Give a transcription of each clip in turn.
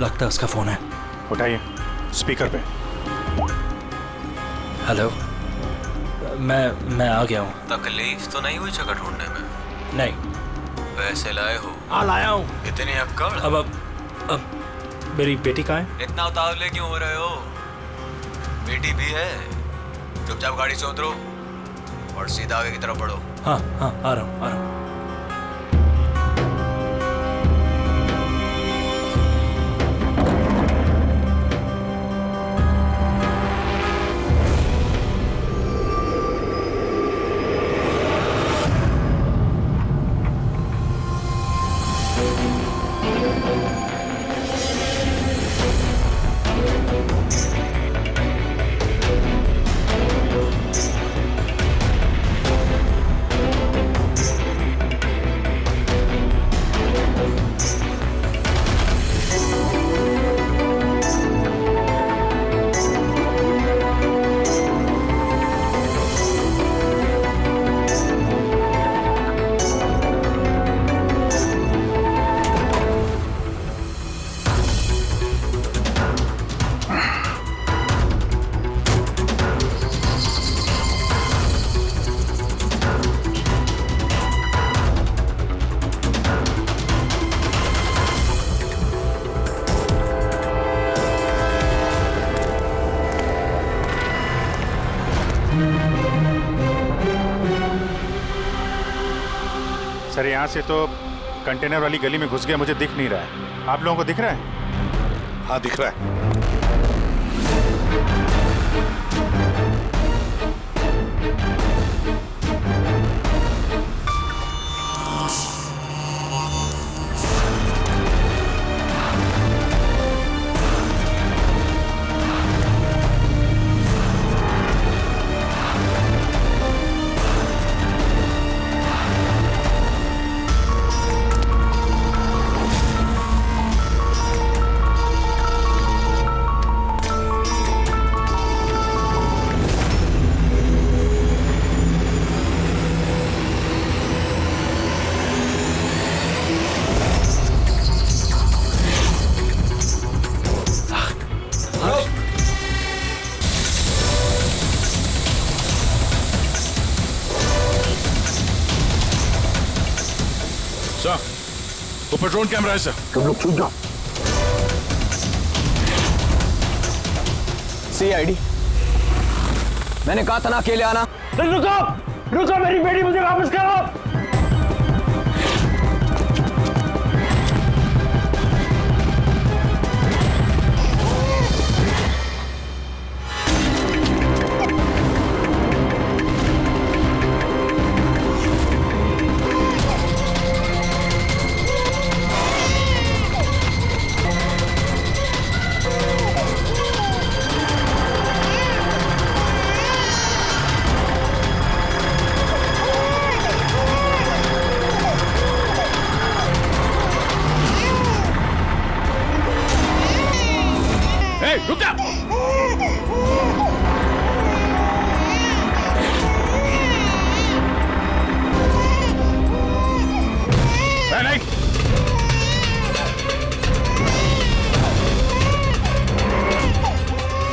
लगता है उसका फोन है। उठाइए, स्पीकर पे। हेलो, मैं आ गया हूँ। तकलीफ तो नहीं हुई जगह ढूंढने में? नहीं। पैसे लाए हो? हाँ लाया हूँ। इतनी अक्कड़? अब मेरी बेटी कहाँ है? इतना उतावले क्यों हो रहे हो? बेटी भी है। चुपचाप गाड़ी से उतरो और सीधा आगे की तरफ बढ़ो। हाँ हाँ, आ रहा हूँ आ रहा हूँ। सर यहाँ से तो कंटेनर वाली गली में घुस गया, मुझे दिख नहीं रहा है। आप लोगों को दिख रहा है? हाँ दिख रहा है। सर, वो पेट्रोल कैमरा है सर। तुम लोग छूट जाओ। CID, मैंने कहा था ना अकेले आना। रुको रुको, मेरी बेटी मुझे वापस करो। रुक जा। नहीं,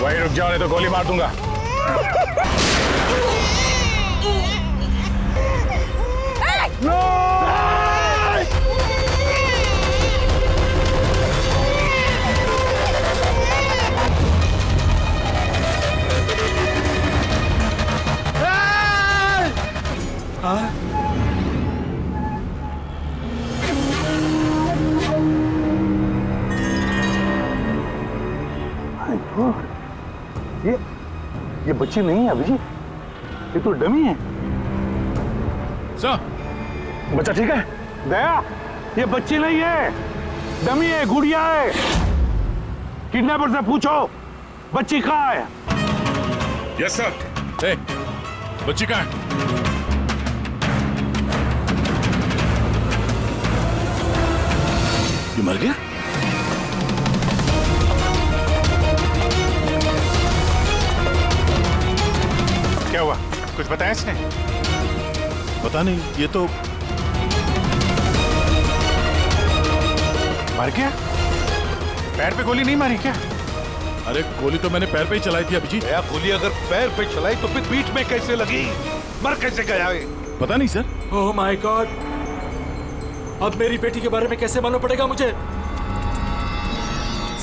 वहीं रुक जाओ, नहीं तो गोली मार दूंगा। ये बच्ची नहीं है अभिजीत, ये तो डमी है। सर, बच्चा ठीक है? दया, ये बच्ची नहीं है, डमी है, गुड़िया है। किडनैपर से पूछो बच्ची कहाँ है। Yes sir. बच्ची कहाँ है? ये मर गया? क्या हुआ, कुछ बताया इसने? पता नहीं, ये तो मर गया। पैर पे गोली नहीं मारी क्या? अरे गोली तो मैंने पैर पे ही चलाई थी अभिजीत। दया, गोली अगर पैर पे चलाई तो फिर पीठ में कैसे लगी? मर कैसे गया ये? पता नहीं सर। ओह माय गॉड, अब मेरी बेटी के बारे में कैसे मालूम पड़ेगा मुझे?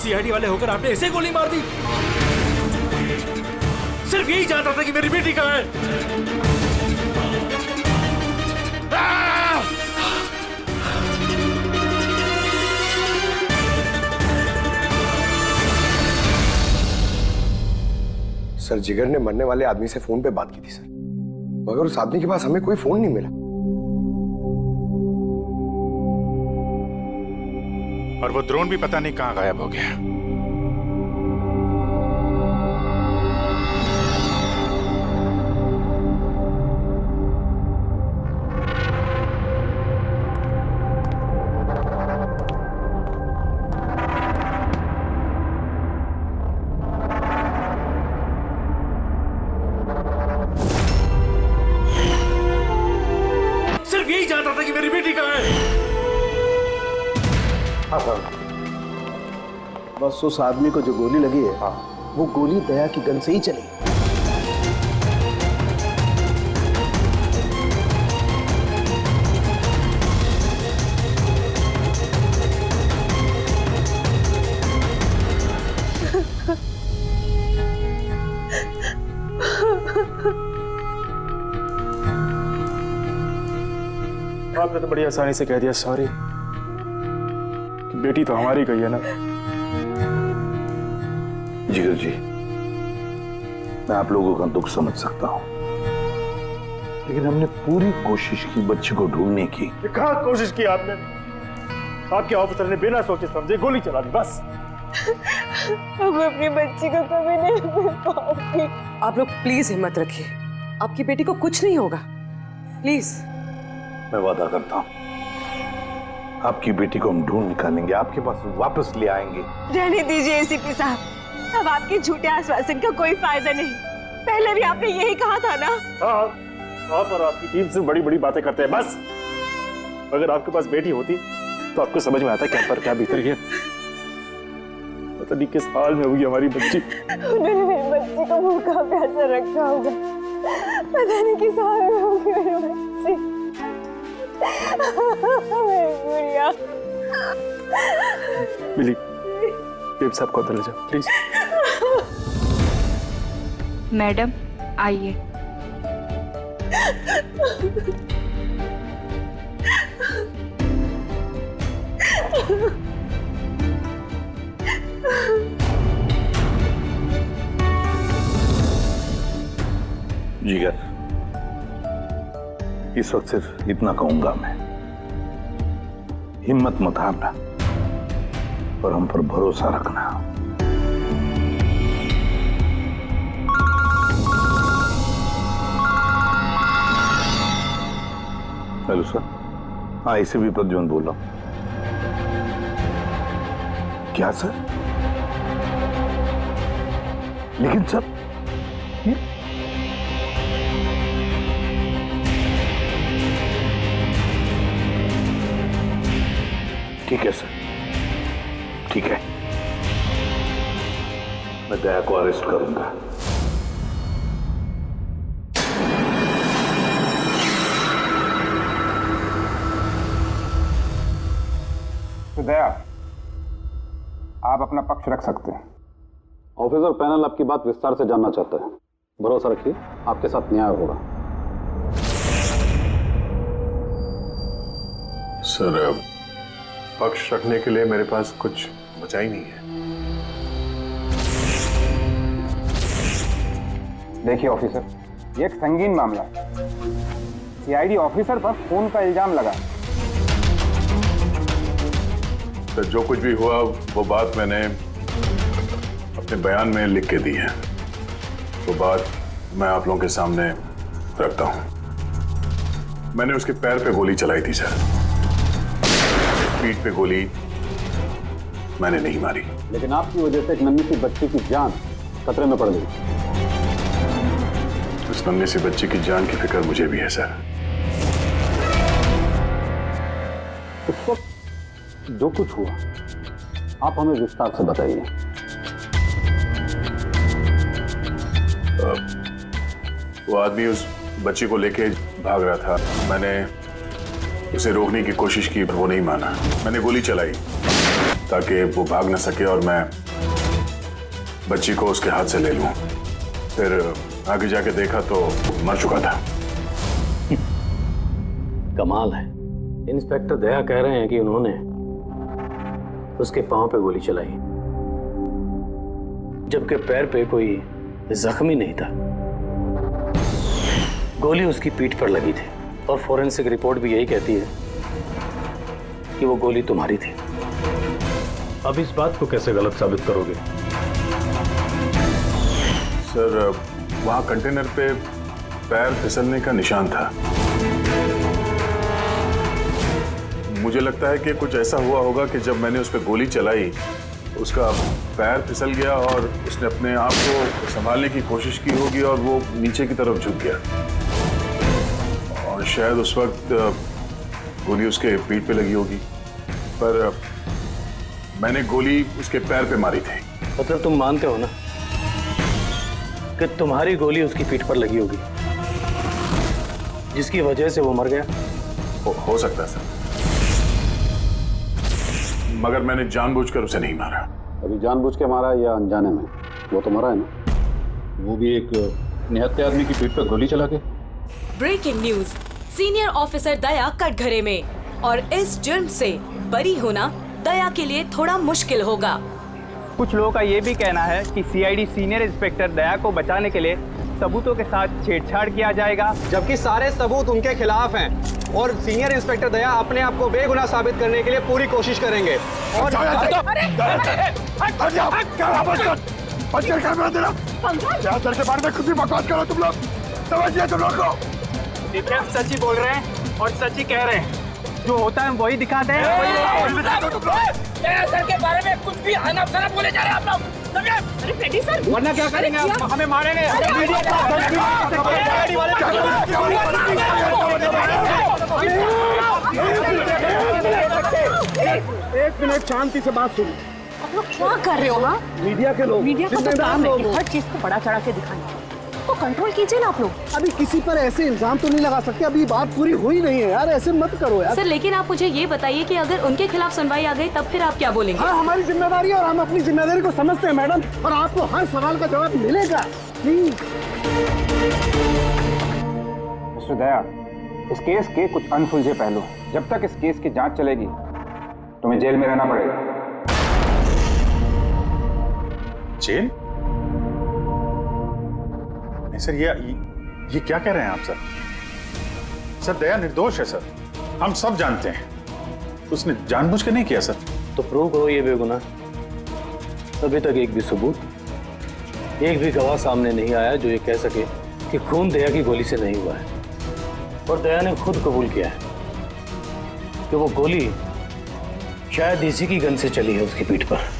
सीआईडी वाले होकर आपने ऐसे गोली मार दी? सिर्फ यही जानता था कि मेरी बेटी कहाँ है। सर, जिगर ने मरने वाले आदमी से फोन पे बात की थी सर, मगर उस आदमी के पास हमें कोई फोन नहीं मिला। और वो ड्रोन भी पता नहीं कहां गायब हो गया। सिर्फ यही जानता था कि मेरी बेटी कहाँ है। बस उस आदमी को जो गोली लगी है, वो गोली दया की गन से ही चली। आपने तो बड़ी आसानी से कह दिया सॉरी। बेटी तो हमारी गई है ना। जिगर जी, मैं आप लोगों का दुख समझ सकता हूं, लेकिन हमने पूरी कोशिश की बच्चे को ढूंढने की। कहाँ कोशिश की आपने? आपके ऑफिसर ने बिना सोचे समझे गोली चला दी बस। अब अपनी बच्ची को कभी नहीं मिल पाऊंगी। आप लोग प्लीज हिम्मत रखिए, आपकी बेटी को कुछ नहीं होगा, प्लीज। मैं वादा करता हूं, आपकी बेटी को हम ढूंढ निकालेंगे, आपके पास वापस ले आएंगे। रहने दीजिए एसीपी साहब, अब आपके झूठे आश्वासन का कोई फायदा नहीं। पहले भी आपने यही कहा था ना। हाँ, आप और आपकी टीम से बड़ी बड़ी बातें करते हैं बस। अगर आपके पास बेटी होती तो आपको समझ में आता क्या पर क्या भीतर है। पता नहीं किस हाल में होगी हमारी बच्ची। उन्होंने मेरी बच्ची को भूखा प्यासा रखा होगा, पता नहीं किस हाल में होगी मेरी बच्ची। गुड़िया। मिली, बेब साहब को अंदर ले जाओ प्लीज। मैडम आइए। जिगर, इस वक्त सिर्फ इतना कहूंगा मैं, हिम्मत मत हारना और हम पर भरोसा रखना। Hello sir. हाँ, इसे भी प्रद्युम्न बोल रहा हूं। क्या सर? लेकिन सर ठीक है सर, ठीक है, मैं दया को अरेस्ट करूंगा। तो दया, आप अपना पक्ष रख सकते हैं। ऑफिसर पैनल आपकी बात विस्तार से जानना चाहता है। भरोसा रखिए, आपके साथ न्याय होगा। सर, पक्ष रखने के लिए मेरे पास कुछ बचा ही नहीं है। देखिए ऑफिसर, ये एक संगीन मामला है। सीआईडी ऑफिसर पर खून का इल्जाम लगा। तो जो कुछ भी हुआ वो बात मैंने अपने बयान में लिख के दी है। वो बात मैं आप लोगों के सामने रखता हूं। मैंने उसके पैर पे गोली चलाई थी सर, पीठ पे गोली मैंने नहीं मारी। लेकिन आपकी वजह से एक नन्ही सी बच्ची की जान खतरे में पड़ गई। उस नन्ही सी बच्ची की जान की फिक्र मुझे भी है सर। उस वक्त जो कुछ हुआ आप हमें विस्तार से बताइए। वो आदमी उस बच्ची को लेके भाग रहा था। मैंने उसे रोकने की कोशिश की पर वो नहीं माना। मैंने गोली चलाई ताकि वो भाग न सके और मैं बच्ची को उसके हाथ से ले लूं। फिर आगे जाके देखा तो मर चुका था। कमाल है। इंस्पेक्टर दया कह रहे हैं कि उन्होंने उसके पांव पे गोली चलाई, जबकि पैर पे कोई जख्मी नहीं था। गोली उसकी पीठ पर लगी थी और फोरेंसिक रिपोर्ट भी यही कहती है कि वो गोली तुम्हारी थी। अब इस बात को कैसे गलत साबित करोगे? सर, वहां कंटेनर पे पैर फिसलने का निशान था। मुझे लगता है कि कुछ ऐसा हुआ होगा कि जब मैंने उस पर गोली चलाई उसका पैर फिसल गया और उसने अपने आप को संभालने की कोशिश की होगी और वो नीचे की तरफ झुक गया और शायद उस वक्त गोली उसके पीठ पे लगी होगी, पर मैंने गोली उसके पैर पे मारी थी। मतलब तुम मानते हो ना कि तुम्हारी गोली उसकी पीठ पर लगी होगी जिसकी वजह से वो मर गया? हो सकता है सर, मगर मैंने जानबूझकर उसे नहीं मारा। अभी जानबूझ के मारा या अनजाने में? वो तो मरा है ना, वो भी एक निहत्थे आदमी की पीठ पर गोली चला के। ब्रेकिंग न्यूज, सीनियर ऑफिसर दया कटघरे में और इस जुर्म से बरी होना दया के लिए थोड़ा मुश्किल होगा। कुछ लोगों का ये भी कहना है कि सीआईडी सीनियर इंस्पेक्टर दया को बचाने के लिए सबूतों के साथ छेड़छाड़ किया जाएगा, जबकि सारे सबूत उनके खिलाफ हैं और सीनियर इंस्पेक्टर दया अपने आप को बेगुनाह साबित करने के लिए पूरी कोशिश करेंगे। और सच ही बोल रहे हैं और सच ही कह रहे हैं, जो होता है वही दिखाते हैं। सर के बारे में कुछ भी अनाप-शनाप बोले जा रहे हैं आप लोग। अरे पेटी सर, वरना क्या करेंगे आप? हमें मारेंगे। एक मिनट शांति से बात सुनो। आप लोग क्या कर रहे हो? हाँ, मीडिया के लोग, मीडिया को तो काम है कि हर चीज को बड़ा चढ़ा के दिखाना, तो कंट्रोल कीजिए ना आप लोग। अभी किसी पर ऐसे इल्जाम तो नहीं लगा सकते, अभी बात पूरी हुई नहीं है यार, ऐसे मत करो यार। सर, लेकिन आप मुझे ये बताइए कि अगर उनके खिलाफ सुनवाई आ गई तब फिर आप क्या बोलेंगे? हाँ, हमारी जिम्मेदारी है और हम अपनी जिम्मेदारी को समझते हैं मैडम, और आपको हर सवाल का जवाब मिलेगा। मिस्टर दया, इस केस के कुछ अनसुलझे पहलू हैं। जब तक इस केस की जांच चलेगी तुम्हें जेल में रहना पड़ेगा। जेल? नहीं सर, ये क्या कह रहे हैं आप सर? सर, दया निर्दोष है सर, हम सब जानते हैं। उसने जानबूझ के नहीं किया सर। तो प्रूव करो ये बेगुनाह। अभी तक एक भी सबूत, एक भी गवाह सामने नहीं आया जो ये कह सके कि खून दया की गोली से नहीं हुआ है। और दया ने खुद कबूल किया है कि वो गोली शायद इसी की गन से चली है उसकी पीठ पर।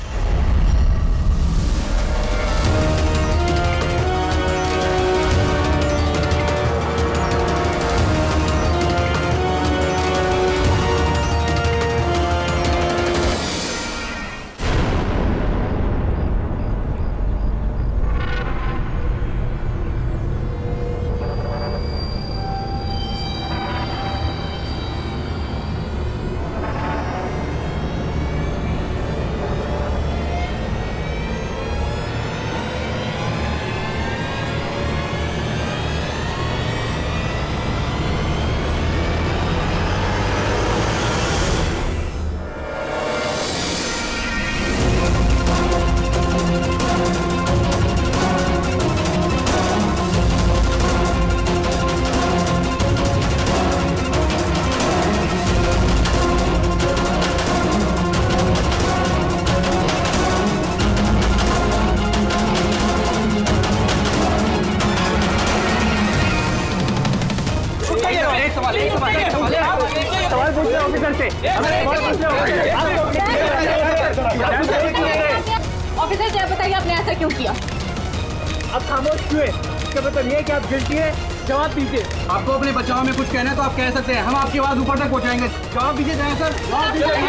ऑफिसर, क्या बताइए आपने ऐसा क्यों किया? आप खामोश क्यों हैं? इसका मतलब ये है कि आप गिल्टी हैं, जवाब दीजिए। आपको अपने बचाव में कुछ कहना है तो आप कह सकते हैं, हम आपकी आवाज ऊपर तक पहुंचाएंगे। जवाब दीजिए सर, जवाब दीजिए।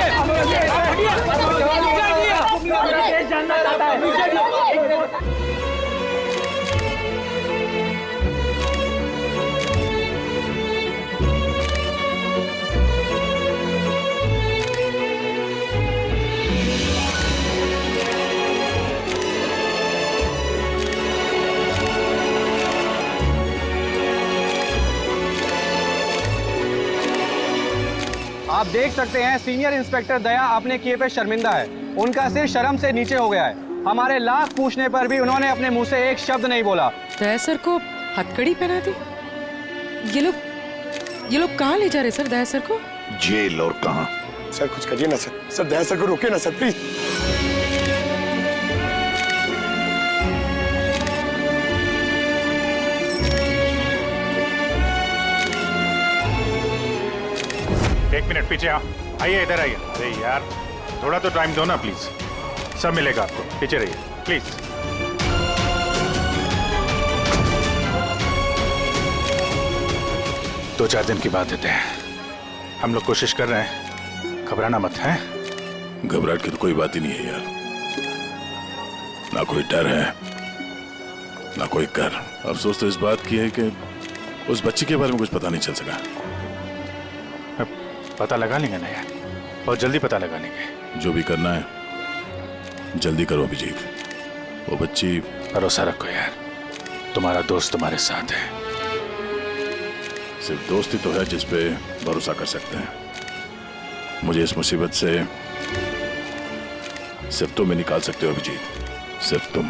करना चाहता है। आप देख सकते हैं सीनियर इंस्पेक्टर दया अपने किए पे शर्मिंदा है। उनका सिर शर्म से नीचे हो गया है। हमारे लाख पूछने पर भी उन्होंने अपने मुंह से एक शब्द नहीं बोला। दया सर को हथकड़ी पहना दी। ये लोग कहाँ ले जा रहे सर दया सर को? जेल और कहाँ? सर कुछ करिए ना सर। सर दया सर को रोकिए ना सर प्लीज। एक मिनट पीछे आओ। आइए इधर आइए। अरे यार थोड़ा तो टाइम दो ना प्लीज। सब मिलेगा आपको, पीछे रहिए प्लीज। दो चार दिन की बात देते हैं। हम लोग कोशिश कर रहे हैं, घबराना मत है। घबराहट की तो कोई बात ही नहीं है यार। ना कोई डर है ना कोई कर। अफसोस तो इस बात की है कि उस बच्ची के बारे में कुछ पता नहीं चल सका। पता लगा लेंगे ना यार, बहुत जल्दी पता लगा लेंगे। जो भी करना है जल्दी करो अभिजीत। वो बच्ची। भरोसा रखो यार, तुम्हारा दोस्त तुम्हारे साथ है। सिर्फ दोस्त ही तो है जिस पे भरोसा कर सकते हैं। मुझे इस मुसीबत से सिर्फ तुम ही निकाल सकते हो अभिजीत, सिर्फ तुम।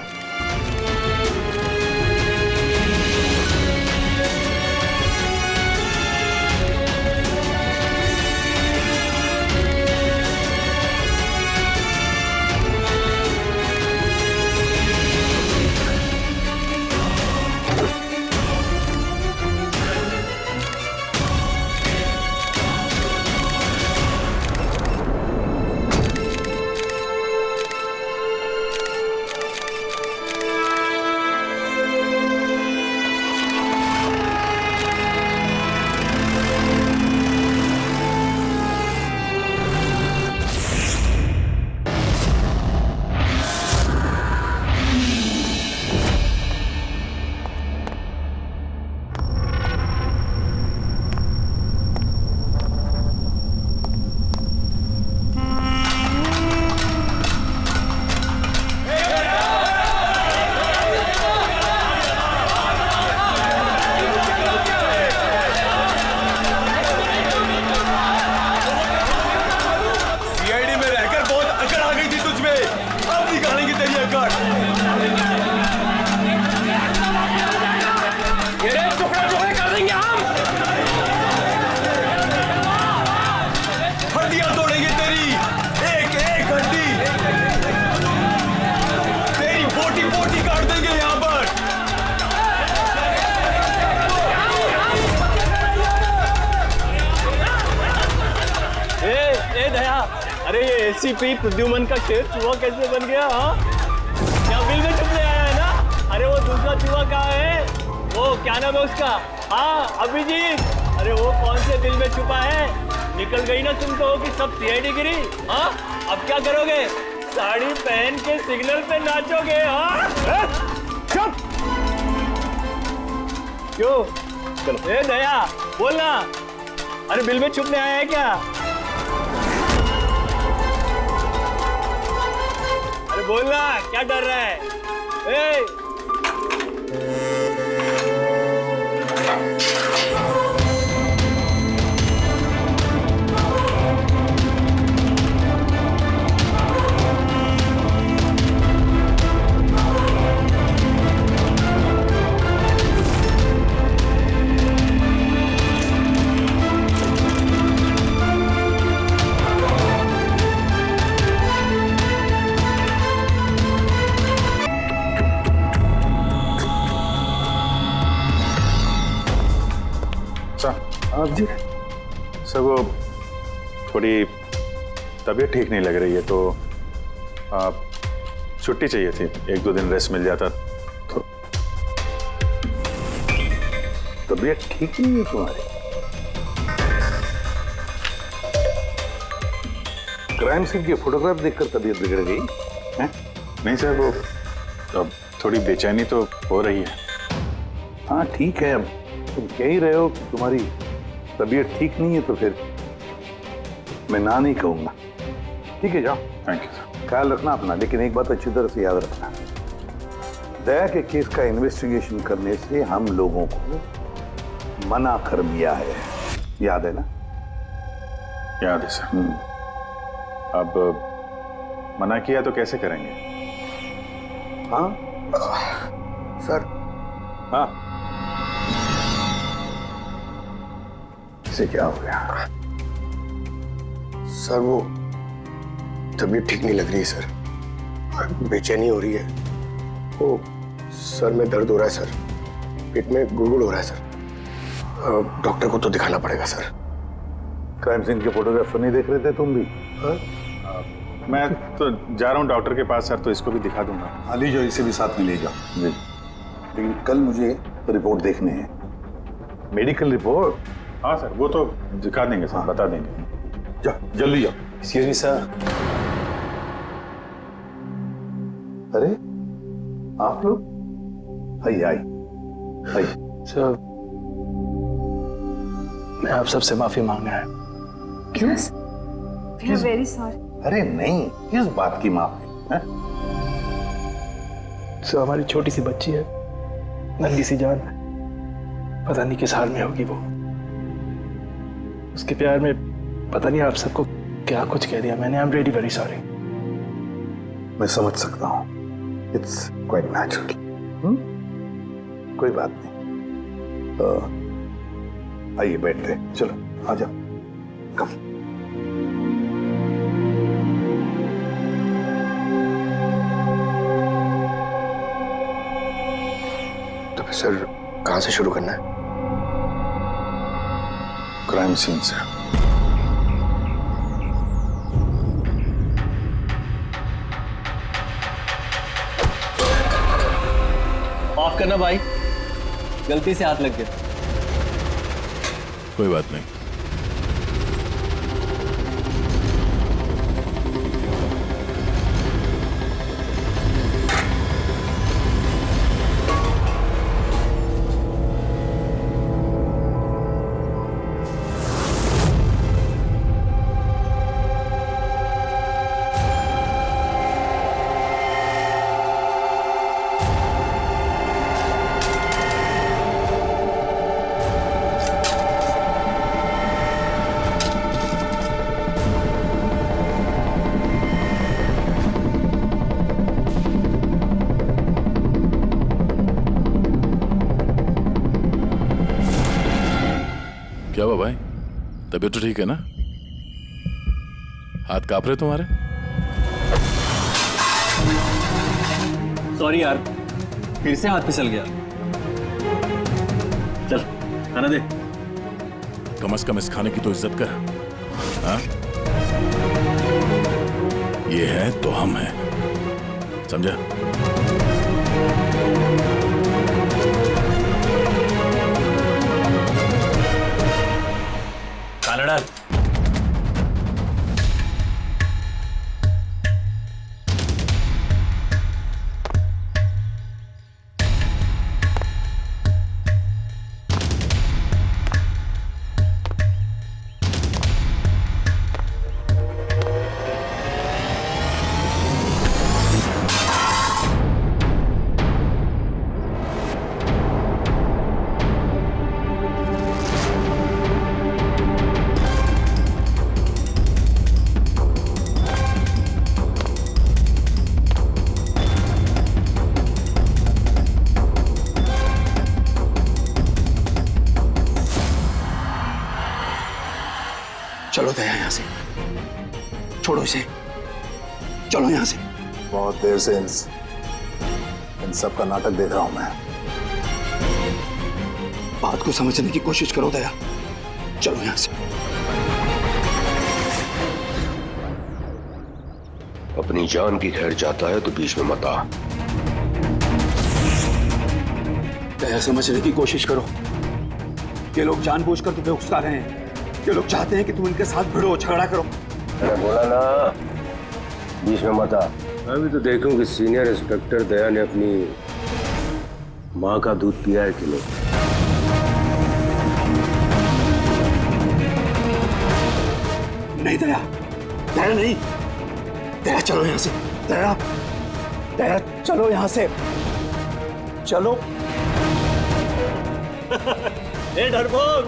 अरे ये एसीपी प्रद्युमन का शेर चूहा कैसे बन गया? हाँ क्या बिल में छुपने आया है ना? अरे वो दूसरा चूहा कहाँ है? वो क्या नाम है उसका? हाँ अभिजीत। अरे वो कौन से बिल में छुपा है? निकल गई ना तुम तो कि सब सीआईडी गिरी। हाँ अब क्या करोगे? साड़ी पहन के सिग्नल पे नाचोगे? हाँ चुप। क्यों? चलो ए दया बोलना। अरे बिल में छुपने आया है क्या? अरे बोलना, क्या डर रहा है? आप जी सर वो थोड़ी तबीयत ठीक नहीं लग रही है तो छुट्टी चाहिए थी। 1-2 दिन रेस्ट मिल जाता तो। तबीयत ठीक नहीं है तुम्हारी? क्राइम सीन की फोटोग्राफ देखकर तबीयत बिगड़ गई है? नहीं सर, वो अब थोड़ी बेचैनी तो हो रही है। हाँ ठीक है, अब तुम कह ही रहे हो कि तुम्हारी तबीयत ठीक नहीं है तो फिर मैं ना नहीं कहूँगा। ठीक है जाओ। Thank you sir. ख्याल रखना अपना, लेकिन एक बात अच्छी तरह से याद रखना, दया के केस का इन्वेस्टिगेशन करने से हम लोगों को मना कर दिया है, याद है ना? याद है सर। अब मना किया तो कैसे करेंगे? हाँ सर। हाँ, इसे क्या हो गया? सर वो तबीयत ठीक नहीं लग रही है सर, बेचैनी हो रही है, वो सर में दर्द हो रहा है सर, पेट में गुड़गुड़ हो रहा है सर, डॉक्टर को तो दिखाना पड़ेगा सर। क्राइम सीन के फोटोग्राफर नहीं देख रहे थे तुम भी? मैं तो जा रहा हूँ डॉक्टर के पास सर, तो इसको भी दिखा दूंगा। हाँ लीजिए, इसे भी साथ में ले जाओ जी। लेकिन कल मुझे रिपोर्ट देखने हैं, मेडिकल रिपोर्ट। हाँ सर, वो तो दिखा देंगे सर, बता देंगे। जाओ जल्दी जाओ। Excuse me sir. अरे आप लोग? आइए आइए आइए। सर मैं आप सबसे माफी मांगना है। क्यों? We are very sorry. अरे नहीं, किस बात की माफी है? सर हमारी छोटी सी बच्ची है, नन्ही सी जान, पता नहीं किस हाल में होगी वो। उसके प्यार में पता नहीं आप सबको क्या कुछ कह दिया मैंने। I am really very sorry. मैं समझ सकता हूँ, इट्स क्वाइट नेचुरल। कोई बात नहीं। आइए बैठते, चलो आ जाओ। कम। तो फिर सर कहाँ से शुरू करना है? क्राइम सीन से। माफ करना भाई, गलती से हाथ लग गया। कोई बात नहीं। क्या हुआ भाई, तबीयत तो ठीक है ना? हाथ कांप रहे तुम्हारे? सॉरी यार, फिर से हाथ फिसल गया। चल खाना दे। कम से कम इस खाने की तो इज्जत कर। हाँ? ये है तो हम हैं, समझा? खाना डाल। चलो दया यहाँ से, छोड़ो इसे, चलो यहाँ से। बहुत देर से इन सब का नाटक देख रहा हूं मैं। बात को समझने की कोशिश करो दया, चलो यहाँ से। अपनी जान की खैर चाहता है तो बीच में मत आ। दया समझने की कोशिश करो, ये लोग जानबूझकर तुम्हें उकसा रहे हैं, ये लोग चाहते हैं कि तुम इनके साथ भिड़ो, झगड़ा करो। मैंने बोला ना, बीच में मत आ। अभी तो देखूं कि सीनियर इंस्पेक्टर दया ने अपनी माँ का दूध पिया है कि नहीं। नहीं दया, दया नहीं, दया चलो यहाँ से, दया, दया चलो यहाँ से, चलो। ए डरपोक,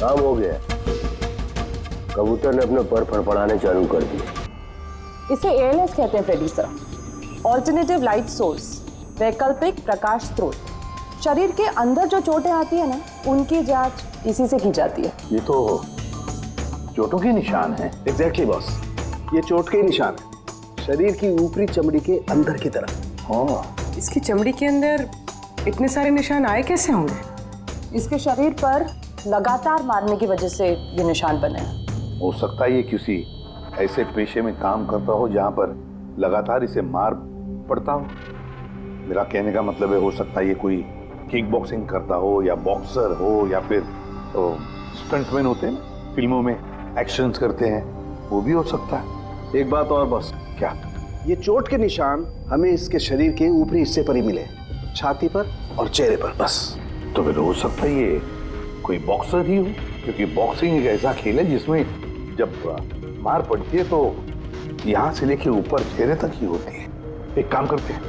काम हो गया। कबूतर ने अपने पर फड़फड़ाने चालू कर दिए। इसे ALS कहते हैं Freddie sir, alternative light source, वैकल्पिक प्रकाश स्रोत। शरीर के अंदर जो चोटें आती है ना, उनकी जांच इसी से की जाती है। ये तो चोटों के निशान है। एग्जैक्टली बॉस, ये चोट के निशान है, शरीर की ऊपरी चमड़ी के अंदर की तरफ। हाँ, इसकी चमड़ी के अंदर इतने सारे निशान आए कैसे होंगे? इसके शरीर पर लगातार मारने की वजह से ये निशान बने हैं। हो सकता है ये किसी ऐसे पेशे में काम करता हो जहां पर लगातार इसे मार पड़ता हो। मेरा कहने का मतलब है, हो सकता है ये कोई किक बॉक्सिंग करता हो, या बॉक्सर हो, या फिर स्टंटमैन होते हैं ना, फिल्मों में एक्शंस करते हैं, वो भी हो सकता है। एक बात और बॉस, क्या? ये चोट के निशान हमें इसके शरीर के ऊपरी हिस्से पर ही मिले, छाती पर और चेहरे पर बस। तो फिर हो सकता है ये कोई बॉक्सर ही हो, क्योंकि बॉक्सिंग एक ऐसा खेल है जिसमें जब मार पड़ती है तो यहाँ से लेके ऊपर चेहरे तक ही होती है। एक काम करते हैं,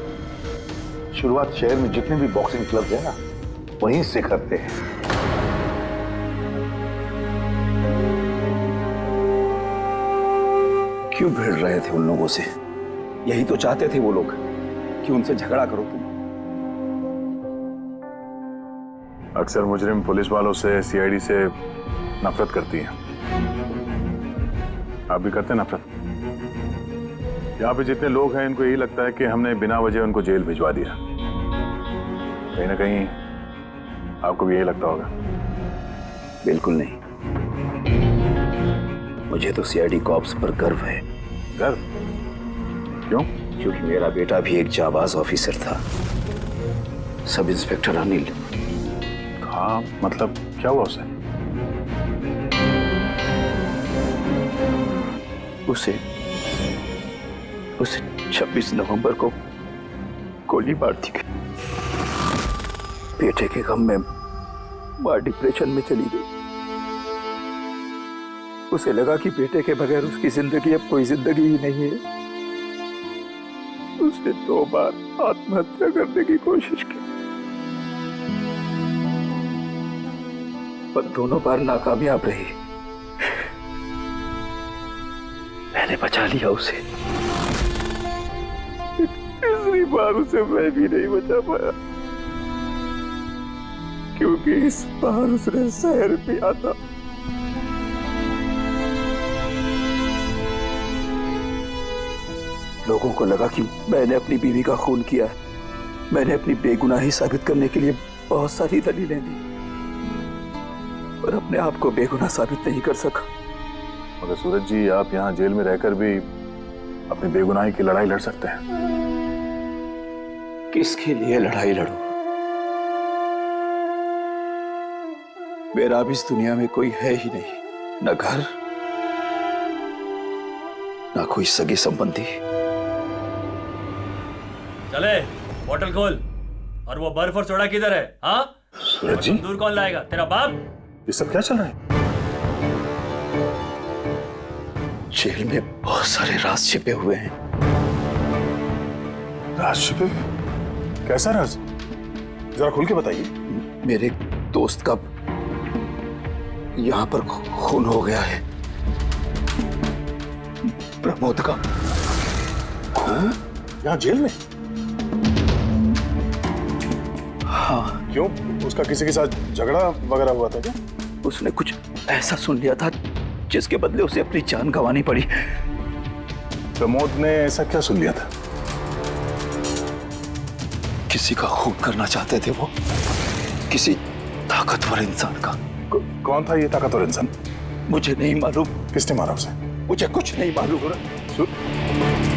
शुरुआत शहर में जितने भी बॉक्सिंग क्लब है ना, वहीं से करते हैं। क्यों भिड़ रहे थे उन लोगों से? यही तो चाहते थे वो लोग कि उनसे झगड़ा करो तुम। अक्सर मुजरिम पुलिस वालों से, CID से नफरत करती है। आप भी करते हैं नफरत? यहाँ पे जितने लोग हैं, इनको यही लगता है कि हमने बिना वजह उनको जेल भिजवा दिया। कहीं ना कहीं आपको भी यही लगता होगा। बिल्कुल नहीं, मुझे तो CID कॉप्स पर गर्व है। गर्व? क्यों? क्योंकि मेरा बेटा भी एक जाबाज ऑफिसर था, सब इंस्पेक्टर अनिल। हाँ, मतलब क्या हुआ उसे? उसे 26 नवंबर को गोली मार दी गई। बेटे के गम में मां डिप्रेशन में चली गई। उसे लगा कि बेटे के बगैर उसकी जिंदगी अब कोई जिंदगी ही नहीं है। उसने 2 बार आत्महत्या करने की कोशिश की, पर दोनों बार नाकामयाब रही। मैंने बचा लिया उसे। तीसरी बार उसे मैं भी नहीं बचा पाया, क्योंकि इस बार उसने जहर पिया था। लोगों को लगा कि मैंने अपनी बीवी का खून किया है। मैंने अपनी बेगुनाही साबित करने के लिए बहुत सारी दलीलें दी, पर अपने आप को बेगुनाह साबित नहीं कर सका। मगर सूरज जी, आप यहाँ जेल में रहकर भी अपनी बेगुनाही की लड़ाई लड़ सकते हैं। किसके लिए लड़ाई लड़ूं? मेरा अब इस दुनिया में कोई है ही नहीं, न घर, न कोई सगे संबंधी। चले, बोतल खोल। और वो बर्फ और सोडा किधर है? हाँ सूरज जी, दूर कौन लाएगा? तेरा बाप? ये सब क्या चल रहा है? जेल में बहुत सारे राज छिपे हुए हैं। राज छिपे? कैसा राज? जरा खुल के बताइए। मेरे दोस्त का यहां पर खून हो गया है। प्रमोद का। खून? यहाँ जेल में? हाँ। क्यों? उसका किसी के साथ झगड़ा वगैरह हुआ था क्या? उसने कुछ ऐसा सुन लिया था जिसके बदले उसे अपनी जान गंवानी पड़ी। प्रमोद ने ऐसा क्या सुन लिया था? किसी का खून करना चाहते थे वो, किसी ताकतवर इंसान का। कौन था ये ताकतवर इंसान? मुझे नहीं मालूम। किसने मारा उसे? मुझे कुछ नहीं मालूम।